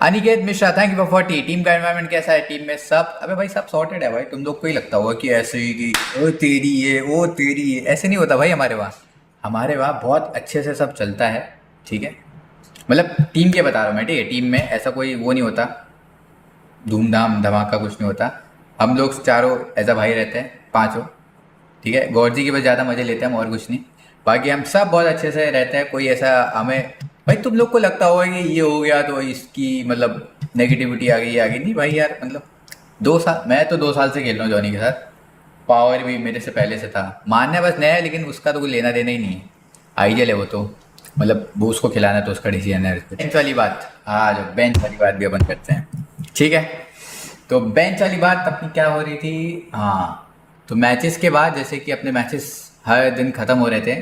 Aniket Mishra, thank you for 40। Team का environment कैसा है? टीम में सब, अबे भाई सब सॉर्टेड है भाई। तुम लोग को ही लगता होगा कि ऐसे ही कि ओ तेरी ये ओ तेरी ये, ऐसे नहीं होता भाई हमारे वहाँ। हमारे वहाँ बहुत अच्छे से सब चलता है। ठीक है, मतलब टीम के बता रहा हूँ मैं। ठीक है, टीम में ऐसा कोई वो नहीं होता, धूमधाम धमाका कुछ नहीं होता। हम लोग चारों एज अ भाई रहते हैं, पांचों। ठीक है, गौर जी की बस ज़्यादा मजे लेते हैं हम, और कुछ नहीं। बाकी हम सब बहुत अच्छे से रहते हैं। कोई ऐसा हमें, भाई तुम लोग को लगता होगा कि ये हो गया तो इसकी मतलब नेगेटिविटी आ गई, ये आ गई। नहीं भाई यार, मतलब 2 साल, मैं तो 2 साल से खेल रहा हूँ जॉनी के साथ। पावर भी मेरे से पहले से था। मानना बस नया है, लेकिन उसका तो कोई लेना देना ही नहीं है। आइडियल है वो तो, मतलब वो उसको खिलाना तो उसका डिसीजन है। बेंच वाली बात, हाँ जो बेंच वाली बात भी अपन करते हैं। ठीक है, तो बेंच वाली बात अपनी क्या हो रही थी? हाँ, तो मैचेस के बाद जैसे कि अपने मैचेस हर दिन ख़त्म हो रहे थे।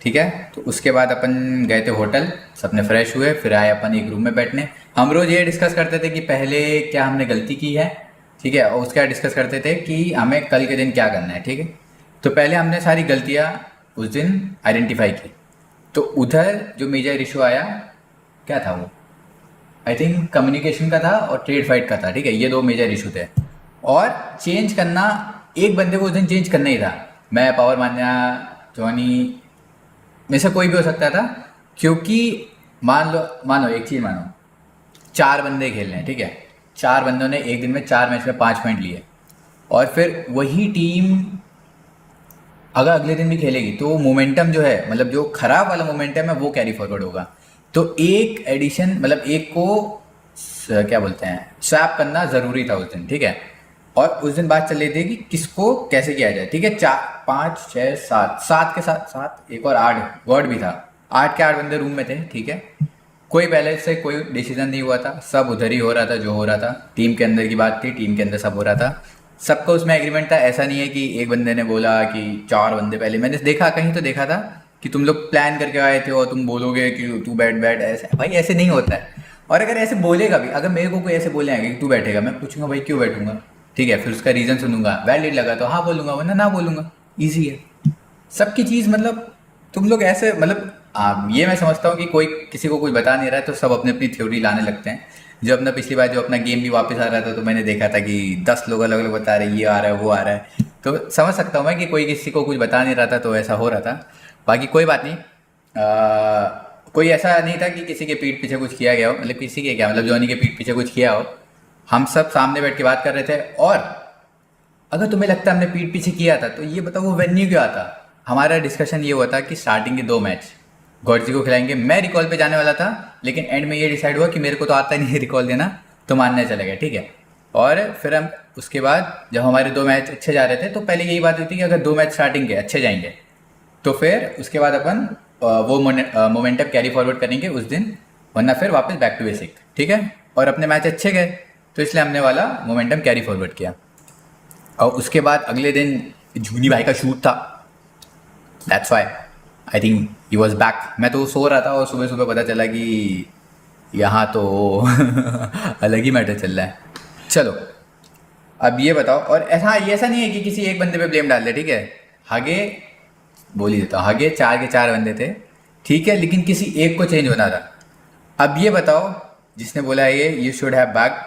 ठीक है, तो उसके बाद अपन गए थे होटल, सबने फ्रेश हुए, फिर आए अपन एक रूम में बैठने। हम रोज़ ये डिस्कस करते थे कि पहले क्या हमने गलती की है। ठीक है, और उसका डिस्कस करते थे कि हमें कल के दिन क्या करना है। ठीक है, तो पहले हमने सारी गलतियाँ उस दिन आइडेंटिफाई की। तो उधर जो मेजर इशू आया, क्या था वो? आई थिंक कम्युनिकेशन का था और ट्रेड फाइट का था। ठीक है, ये 2 मेजर इशू थे। और चेंज करना, एक बंदे को उस दिन चेंज करना ही था। मैं, पावर मान्या, जॉनी में से कोई भी हो सकता था। क्योंकि मान लो एक चीज़ मानो, 4 बंदे खेल रहे हैं। ठीक है, 4 बंदों ने एक दिन में 4 मैच में 5 पॉइंट लिए, और फिर वही टीम अगर अगले दिन भी खेलेगी तो मोमेंटम जो है, मतलब जो खराब वाला मोमेंटम है वो कैरी फॉरवर्ड होगा। तो एक एडिशन, मतलब एक को क्या बोलते हैं, स्वैप करना ज़रूरी था उस दिन। ठीक है, और उस दिन बात चल रही थी कि किसको कैसे किया जाए। ठीक है, 4 5 6 7, 7 के साथ 7, एक और 8 गॉड भी था। 8 के 8 बंदे रूम में थे। ठीक है, कोई पहले से कोई डिसीजन नहीं हुआ था, सब उधर ही हो रहा था जो हो रहा था। टीम के अंदर की बात थी, टीम के अंदर सब हो रहा था। सबका उसमें एग्रीमेंट था। ऐसा नहीं है कि एक बंदे ने बोला कि 4 बंदे, पहले मैंने देखा कहीं तो देखा था कि तुम लोग प्लान करके आए थे और तुम बोलोगे कि तू बैठ बैठ, ऐसे भाई ऐसे नहीं होता है। और अगर ऐसे बोलेगा भी, अगर मेरे को कोई ऐसे बोले आएंगे कि तू बैठेगा, मैं पूछूंगा भाई क्यों बैठूंगा। ठीक है, फिर उसका रीज़न सुनूंगा, वैलिड लगा तो हाँ बोलूंगा, वरना ना बोलूंगा। ईजी है सबकी चीज़। मतलब तुम लोग ऐसे, मतलब ये मैं समझता हूँ कि कोई किसी को कुछ बता नहीं रहा है तो सब अपनी अपनी थ्योरी लाने लगते हैं। जो अपना पिछली बार जो अपना गेम भी वापस आ रहा था, तो मैंने देखा था कि 10 लोग अलग अलग बता रहे हैं, ये आ रहा है वो आ रहा है। तो समझ सकता हूँ मैं कि कोई किसी को कुछ बता नहीं रहा था तो ऐसा हो रहा था। बाकी कोई बात नहीं। कोई ऐसा नहीं था कि किसी के पीठ पीछे कुछ किया गया हो, मतलब किसी के क्या, मतलब जॉनी के पीठ पीछे कुछ किया हो। हम सब सामने बैठ के बात कर रहे थे। और अगर तुम्हें लगता है हमने पीठ पीछे किया था, तो ये बताओ वो वेन्यू क्या था? हमारा डिस्कशन ये हुआ था कि स्टार्टिंग के 2 मैच गॉडजी को खिलाएंगे। मैं रिकॉल पे जाने वाला था, लेकिन एंड में ये डिसाइड हुआ कि मेरे को तो आता नहीं है रिकॉल देना, तो मानने चले गए। ठीक है, और फिर हम उसके बाद जब हमारे 2 मैच अच्छे जा रहे थे, तो पहले यही बात हुई थी कि अगर 2 मैच स्टार्टिंग के अच्छे जाएंगे तो फिर उसके बाद अपन वो मोमेंटम कैरी फॉरवर्ड करेंगे उस दिन, वरना फिर वापस बैक टू बेसिक। ठीक है, और अपने मैच अच्छे गए तो इसलिए हमने वाला मोमेंटम कैरी फॉरवर्ड किया। और उसके बाद अगले दिन जूनी भाई का शूट था। That's why I think he was back. मैं तो सो रहा था और सुबह सुबह पता चला कि यहाँ तो अलग ही मैटर चल रहा है। चलो, अब ये बताओ, और ऐसा, हाँ, ये ऐसा नहीं है कि किसी एक बंदे पे ब्लेम डाल दे। ठीक है, आगे बोल ही देता हूँ, आगे 4 के 4 बंदे थे। ठीक है, लेकिन किसी एक को चेंज होना था। अब ये बताओ, जिसने बोला ये यू शुड हैव बैक,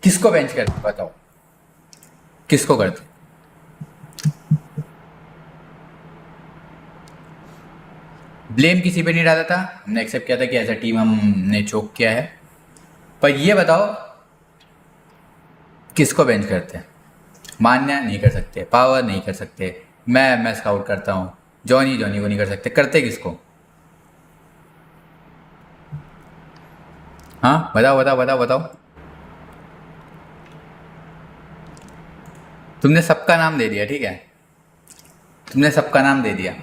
किसको बेंच करते बताओ, किसको करते? ब्लेम किसी पे नहीं डाला था, हमने एक्सेप्ट किया था कि एज अ टीम हमने चोक किया है। पर ये बताओ किसको बेंच करते हैं? मान्या नहीं कर सकते, पावर नहीं कर सकते, मैं स्काउट करता हूँ, जॉनी जॉनी को नहीं कर सकते, करते किसको? हाँ बताओ बताओ बताओ बताओ। तुमने सबका नाम दे दिया। ठीक है, तुमने सबका नाम दे दिया,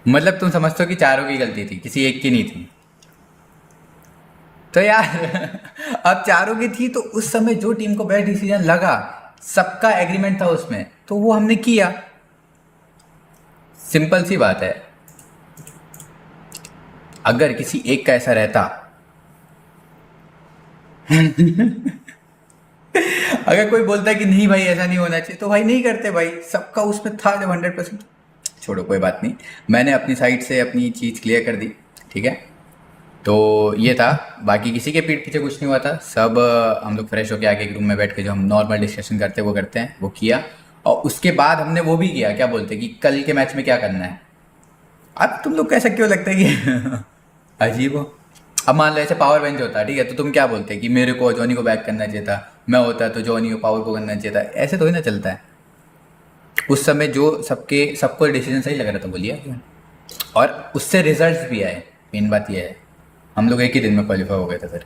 मतलब तुम समझते हो कि चारों की गलती थी, किसी एक की नहीं थी। तो यार अब चारों की थी तो उस समय जो टीम को बेस्ट डिसीजन लगा, सबका एग्रीमेंट था उसमें, तो वो हमने किया। सिंपल सी बात है। अगर किसी एक का ऐसा रहता, अगर कोई बोलता है कि नहीं भाई ऐसा नहीं होना चाहिए, तो भाई नहीं करते भाई। सबका उसमें था जब 100%। छोड़ो कोई बात नहीं, मैंने अपनी साइड से अपनी चीज़ क्लियर कर दी। ठीक है, तो ये था। बाकी किसी के पीठ पीछे कुछ नहीं हुआ था, सब हम लोग फ्रेश होके आके एक रूम में बैठ के जो हम नॉर्मल डिस्कशन करते हैं वो करते हैं, वो किया। और उसके बाद हमने वो भी किया, क्या बोलते हैं कि कल के मैच में क्या करना है। अब तुम लोग को ऐसा क्यों लगता है कि अजीब हो। अब मान लो ऐसे पावर बेंच होता है, ठीक है, तो तुम क्या बोलते हैं कि मेरे को जॉनी को बैक करना चाहिए था, मैं होता तो जॉनी को पावर को करना चाहिए था, ऐसे थोड़ी ना चलता है। उस समय जो सबको डिसीजन सही लग रहा था वो लिया गया। और उससे रिजल्ट्स भी आए। मेन बात ये है, हम लोग एक ही दिन में क्वालिफाई हो गए थे फिर।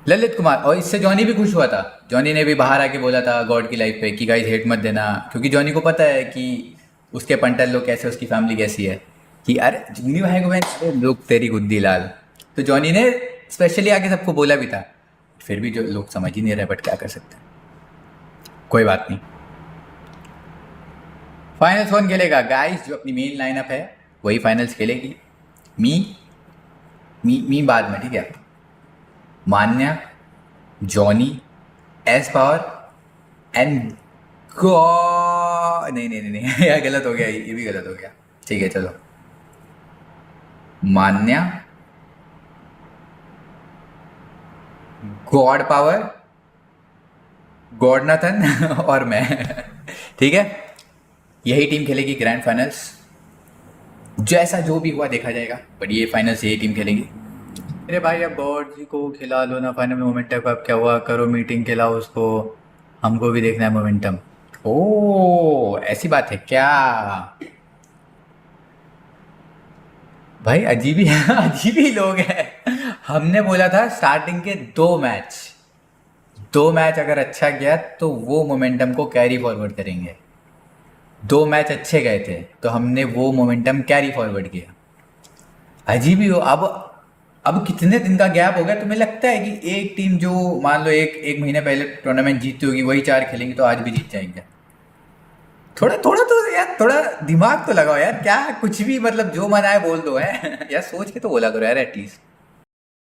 ललित कुमार, और इससे जॉनी भी खुश हुआ था। जॉनी ने भी बाहर आके बोला था गॉड की लाइफ पे कि गाइस हेट मत देना, क्योंकि जॉनी को पता है कि उसके पंटल लोग कैसे, उसकी फैमिली कैसी है, कि अरे जूनी भाई को मैं, अरे लोग तेरी गुद्दी लाल। तो जॉनी ने स्पेशली आके सबको बोला भी था। फिर भी जो लोग समझ ही नहीं रहे, बट क्या कर सकते हैं, कोई बात नहीं। फाइनल्स कौन खेलेगा गाइस? जो अपनी मेन लाइनअप है वही फाइनल्स खेलेगी। मी मी बाद में, ठीक है। Manya, Johnny, S power and God, नहीं नहीं नहीं नहीं यार गलत हो गया, ये भी गलत हो गया। ठीक है चलो, मान्या, गॉड पावर, गॉडनाथन और मैं ठीक है, यही टीम खेलेगी ग्रैंड फाइनल्स। जैसा जो भी हुआ देखा जाएगा, बट ये फाइनल्स यही टीम खेलेगी। अरे भाई अब गॉड जी को खिला लो ना फाइनल में, मोमेंटम का अब क्या हुआ, करो मीटिंग, खिलाओ उसको, हमको भी देखना है मोमेंटम। ओ ऐसी बात है क्या? भाई अजीब ही अजीब ही लोग हैं। हमने बोला था स्टार्टिंग के 2 मैच, 2 मैच अगर अच्छा गया तो वो मोमेंटम को कैरी फॉरवर्ड करेंगे। 2 मैच अच्छे गए थे तो हमने वो मोमेंटम कैरी फॉरवर्ड किया। अजीब ही हो। अब कितने दिन का गैप हो गया, तुम्हें लगता है कि एक टीम जो मान लो एक एक महीने पहले टूर्नामेंट जीतती होगी वही 4 खेलेंगी तो आज भी जीत जाएंगे? थोड़ा थोड़ा तो यार, थोड़ा दिमाग तो लगाओ यार, क्या कुछ भी मतलब जो मन आए बोल दो है यार, सोच के तो बोला करो यार एटलीस्ट।